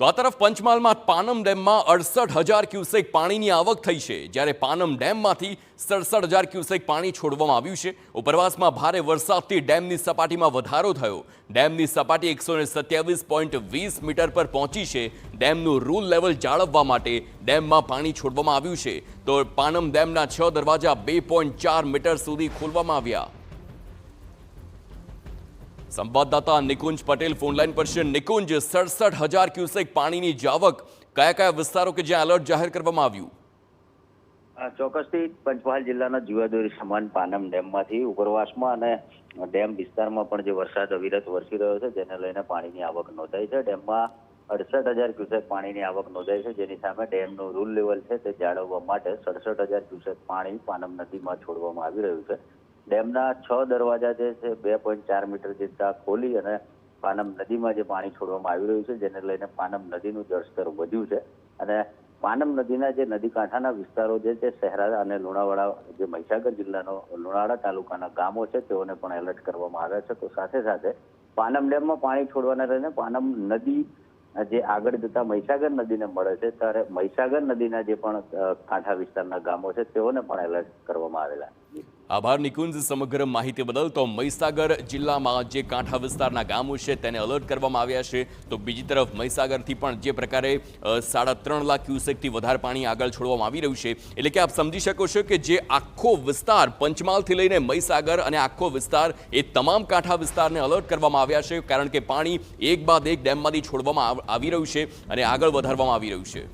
તો આ તરફ પંચમહાલમાં પાનમ ડેમમાં 68,000 ક્યુસેક પાણીની આવક થઈ છે, જ્યારે પાનમ ડેમમાંથી 67,000 ક્યુસેક પાણી છોડવામાં આવ્યું છે। ઉપરવાસમાં ભારે વરસાદથી ડેમની સપાટીમાં વધારો થયો। ડેમની સપાટી 127.20 મીટર પર પહોંચી છે। ડેમનું રૂલ લેવલ જાળવવા માટે ડેમમાં પાણી છોડવામાં આવ્યું છે, તો પાનમ ડેમના 6 દરવાજા 2.4 મીટર સુધી ખોલવામાં આવ્યા। संवाददाता निकुंज पटेल फोनलाइन पर है। निकुंज, 67,000 क्यूसेक पानी की आवक क्या विस्तारों के ज्यां अलर्ट जाहिर करवामां आव्युं? ચોક્કસથી પંચમહાલ જિલ્લાના જીવાદોરી સમાન પાનમ ડેમમાંથી ઉપરવાસમાં અને ડેમ વિસ્તારમાં પણ જે વરસાદ અવિરત વરસી રહ્યો છે, જેને લઈને પાણીની આવક નોંધાઈ છે। ડેમમાં 68,000 ક્યુસેક પાણીની આવક નોંધાઈ છે, જેની સામે ડેમનું રૂલ લેવલ છે તે જાળવવા માટે 67,000 ક્યુસેક પાણી પાનમ નદીમાં છોડવામાં આવી રહ્યું છે। ડેમના 6 દરવાજા જે છે 2.4 મીટર જેટલા ખોલી અને પાનમ નદીમાં જે પાણી છોડવામાં આવી રહ્યું છે, જેને લઈને પાનમ નદીનું જળસ્તર વધ્યું છે અને પાનમ નદીના જે નદી કાંઠાના વિસ્તારો છે તે શહેરા અને લુણાવાડા, જે મહીસાગર જિલ્લાનો લુણાવાડા તાલુકાના ગામો છે, તેઓને પણ એલર્ટ કરવામાં આવ્યા છે। તો સાથે સાથે પાનમ ડેમમાં પાણી છોડવાના લઈને પાનમ નદી જે આગળ જતા મહીસાગર નદીને મળે છે, ત્યારે મહીસાગર નદીના જે પણ કાંઠા વિસ્તારના ગામો છે તેઓને પણ એલર્ટ કરવામાં આવેલા છે। आभार निकुंज, समग्र माहिती बदल। तो महीसागर जिला में जे कांठा विस्तारना गामों छे तेने अलर्ट करवामां आव्या छे, तो बीजी तरफ महीसागरथी पण जे प्रकारे 3.5 लाख क्यूसेकथी वधारे पाणी आगळ छोडवामां आवी रह्युं छे, एटले के आप समजी शको छो के जे आखो विस्तार पंचमहालथी लईने महीसागर अने आखो विस्तार ए तमाम कांठा विस्तारने अलर्ट करवामां आव्या छे, कारण के पाणी एक बाद एक डेममांथी छोडवामां आवी रह्युं छे अने आगळ વધારવામાં આવી રહ્યું છે।